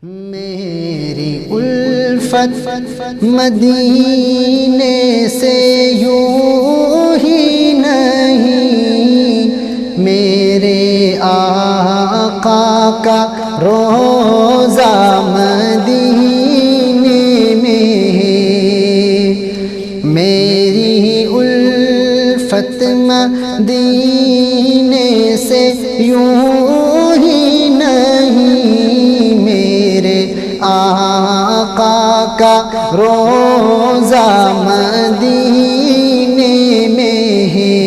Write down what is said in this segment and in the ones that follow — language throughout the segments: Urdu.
میری الفت مدینے سے یوں ہی نہیں، میرے آقا کا روضہ مدینے میں ہے۔ میری الفت مدینے سے یوں ہی نہیں، میرے آقا کا روضہ مدینے میں ہے۔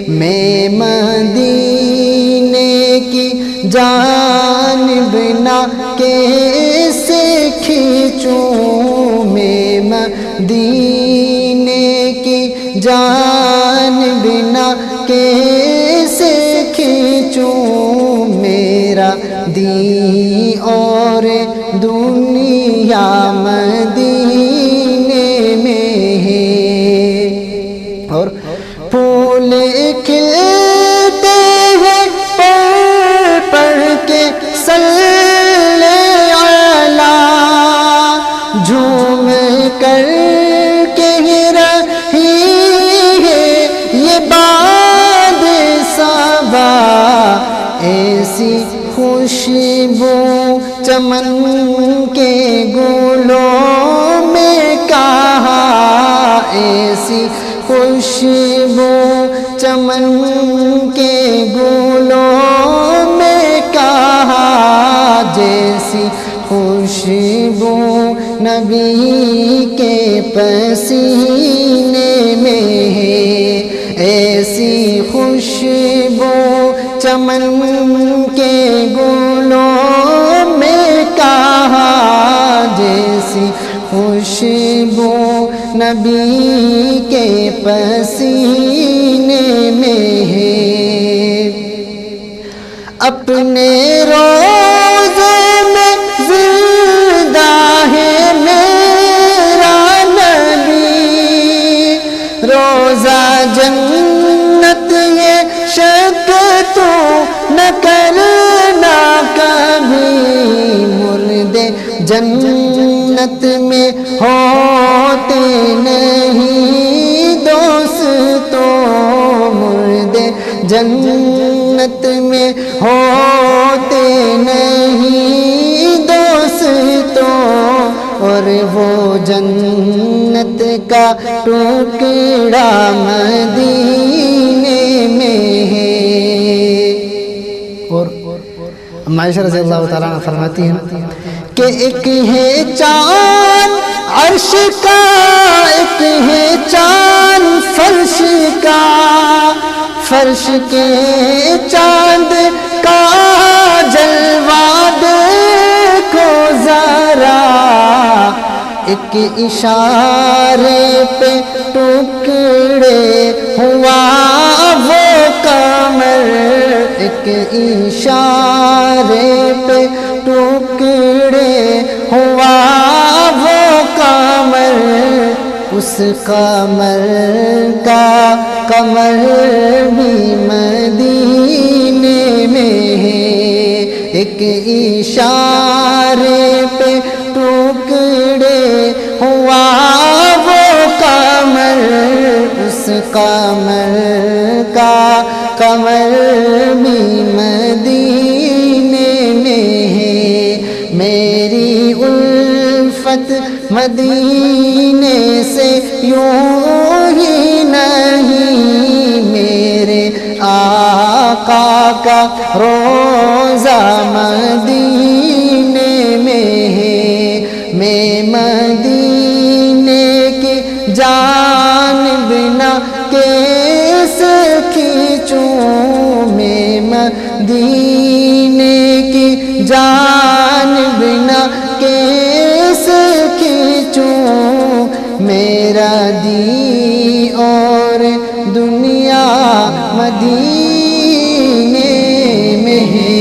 میں مدینے کی جانب نہ کیسے کھینچوں، میں مدینے کی جانب نہ کیسے کھینچوں، میرا دین اور دنیا مدینے میں ہے۔ اور پھول کھلتے ہیں پڑھ پڑھ کے صلی علیہ، جھوم کر کہہ رہی ہے یہ باد صبا، ایسی خوشبو چمن کے گلوں میں کہاں، ایسی خوشبو چمن کے گلوں میں کہاں، جیسی خوشبو نبی کے پسینے میں ہے، ایسی خوشبو چمن کے گلوں میں کہاں، جیسی خوشبو نبی کے پسینے میں ہے۔ اپنے روضے میں زندہ ہے میرا نبی، روضہ جنت یہ شک تو نہ کرنا کبھی، مردے جنت میں ہوتے نہیں دوستو، مردے جنت میں ہوتے نہیں دوستو، اور وہ جنت کا ٹکڑا مدینے میں ہے۔ اور عائشہ رضی اللہ تعالیٰ عنہ فرماتی ہیں کہ ایک ہے چاند عرش کا، ایک ہے چاند فرش کا، فرش کے چاند کا جلوہ دیکھو ذرا، ایک اشارے پہ ٹکڑے ہوا وہ قمر، ایک اشارے پہ ٹکڑے ہوا وہ قمر، اس قمر کا قمر بھی مدینے میں ہے، ایک اشارے پہ ٹکڑے ہوا وہ قمر، اس قمر کا قمر بھی مدینے میں ہے۔ میری الفت مدینے سے یوں ہی نہیں، میرے آقا کا روضہ مدینے میں ہے۔ میں مدینے کی جانب نہ کیسے کھینچوں، میں مدینے کی جانب نہ کیسے کھینچوں، میرا دین اور دنیا مدینے میں ہے۔